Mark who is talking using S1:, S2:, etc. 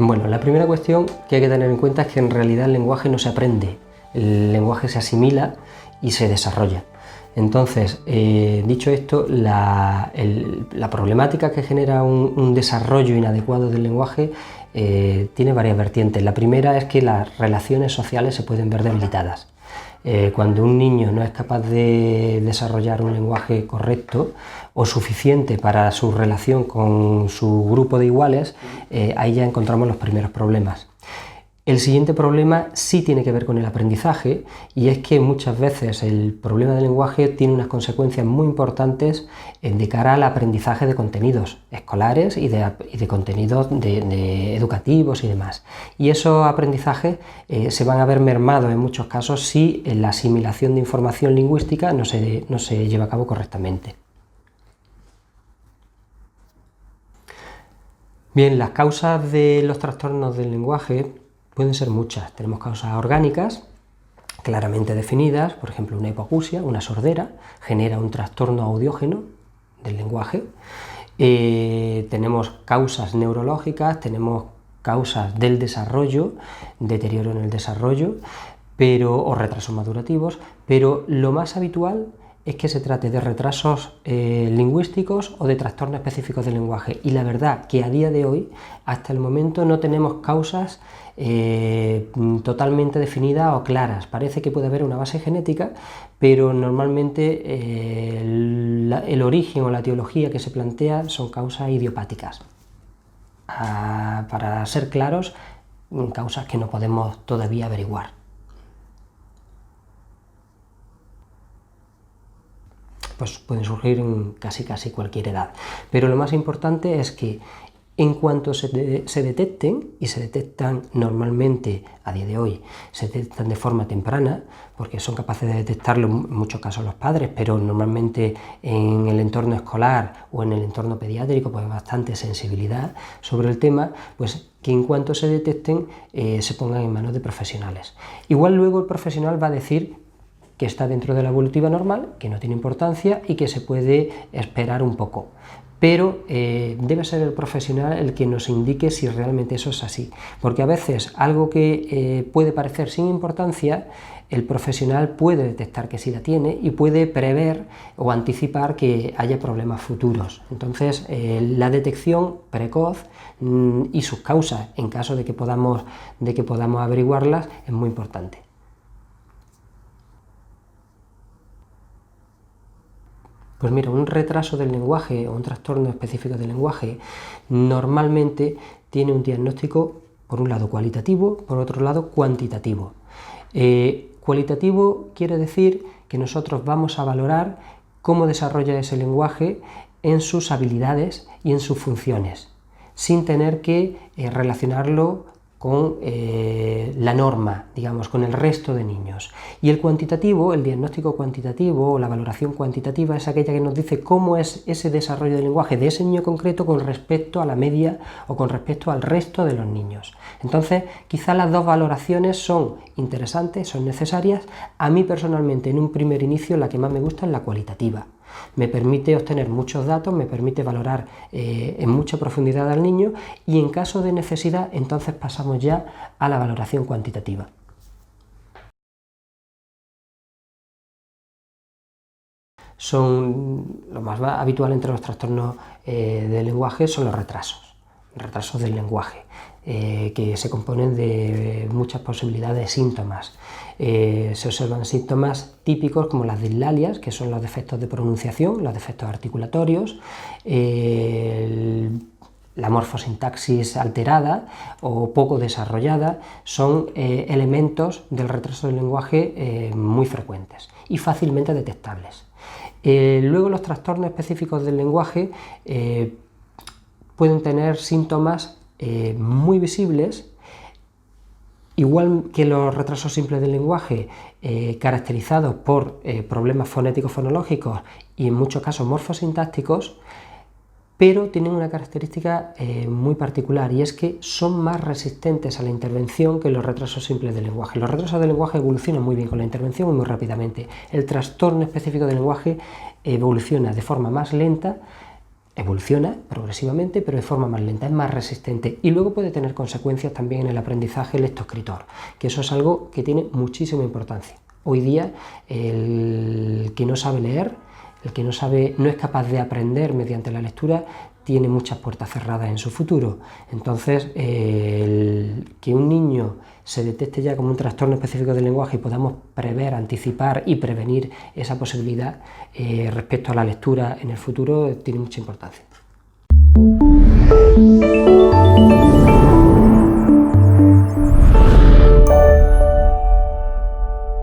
S1: Bueno, la primera cuestión que hay que tener en cuenta es que en realidad el lenguaje no se aprende, el lenguaje se asimila y se desarrolla. Entonces, dicho esto, la problemática que genera un desarrollo inadecuado del lenguaje tiene varias vertientes. La primera es que las relaciones sociales se pueden ver debilitadas. Cuando un niño no es capaz de desarrollar un lenguaje correcto o suficiente para su relación con su grupo de iguales, ahí ya encontramos los primeros problemas. El siguiente problema sí tiene que ver con el aprendizaje, y es que muchas veces el problema del lenguaje tiene unas consecuencias muy importantes de cara al aprendizaje de contenidos escolares y de contenidos educativos y demás. Y esos aprendizajes se van a ver mermados en muchos casos si la asimilación de información lingüística no se lleva a cabo correctamente. Bien, las causas de los trastornos del lenguaje pueden ser muchas. Tenemos causas orgánicas claramente definidas, por ejemplo, una hipoacusia, una sordera, genera un trastorno audiógeno del lenguaje. Tenemos causas neurológicas, tenemos causas del desarrollo, deterioro en el desarrollo, o retrasos madurativos, pero lo más habitual es que se trate de retrasos lingüísticos o de trastornos específicos del lenguaje. Y la verdad que a día de hoy, hasta el momento, no tenemos causas totalmente definidas o claras. Parece que puede haber una base genética, pero normalmente el origen o la etiología que se plantea son causas idiopáticas. Para ser claros, causas que no podemos todavía averiguar. Pues pueden surgir en casi cualquier edad. Pero lo más importante es que en cuanto se detecten, y se detectan normalmente a día de hoy, se detectan de forma temprana, porque son capaces de detectarlo en muchos casos los padres, pero normalmente en el entorno escolar o en el entorno pediátrico pues hay bastante sensibilidad sobre el tema, pues que en cuanto se detecten se pongan en manos de profesionales. Igual luego el profesional va a decir que está dentro de la evolutiva normal, que no tiene importancia y que se puede esperar un poco. Pero debe ser el profesional el que nos indique si realmente eso es así. Porque a veces algo que puede parecer sin importancia, el profesional puede detectar que sí la tiene y puede prever o anticipar que haya problemas futuros. Entonces, la detección precoz y sus causas, en caso de que podamos averiguarlas, es muy importante. Pues mira, un retraso del lenguaje o un trastorno específico del lenguaje normalmente tiene un diagnóstico, por un lado cualitativo, por otro lado cuantitativo. Cualitativo quiere decir que nosotros vamos a valorar cómo desarrolla ese lenguaje en sus habilidades y en sus funciones, sin tener que relacionarlo con la norma, digamos, con el resto de niños. Y el cuantitativo, el diagnóstico cuantitativo o la valoración cuantitativa es aquella que nos dice cómo es ese desarrollo del lenguaje de ese niño concreto con respecto a la media o con respecto al resto de los niños. Entonces, quizá las dos valoraciones son interesantes, son necesarias. A mí personalmente, en un primer inicio, la que más me gusta es la cualitativa. Me permite obtener muchos datos, me permite valorar en mucha profundidad al niño, y en caso de necesidad entonces pasamos ya a la valoración cuantitativa. Lo más habitual entre los trastornos del lenguaje son los retrasos del lenguaje, que se componen de muchas posibilidades de síntomas. Se observan síntomas típicos como las dislalias, que son los defectos de pronunciación, los defectos articulatorios, la morfosintaxis alterada o poco desarrollada, son elementos del retraso del lenguaje muy frecuentes y fácilmente detectables. Luego los trastornos específicos del lenguaje pueden tener síntomas muy visibles, igual que los retrasos simples del lenguaje, caracterizados por problemas fonéticos fonológicos y en muchos casos morfosintácticos, pero tienen una característica muy particular, y es que son más resistentes a la intervención que los retrasos simples del lenguaje. Los retrasos del lenguaje evolucionan muy bien con la intervención y muy rápidamente. El trastorno específico del lenguaje evoluciona de forma más lenta evoluciona progresivamente, pero de forma más lenta, es más resistente y luego puede tener consecuencias también en el aprendizaje lectoescritor, que eso es algo que tiene muchísima importancia. Hoy día el que no sabe leer, el que no es capaz de aprender mediante la lectura, tiene muchas puertas cerradas en su futuro. Entonces, que un niño se detecte ya como un trastorno específico del lenguaje y podamos prever, anticipar y prevenir esa posibilidad respecto a la lectura en el futuro tiene mucha importancia.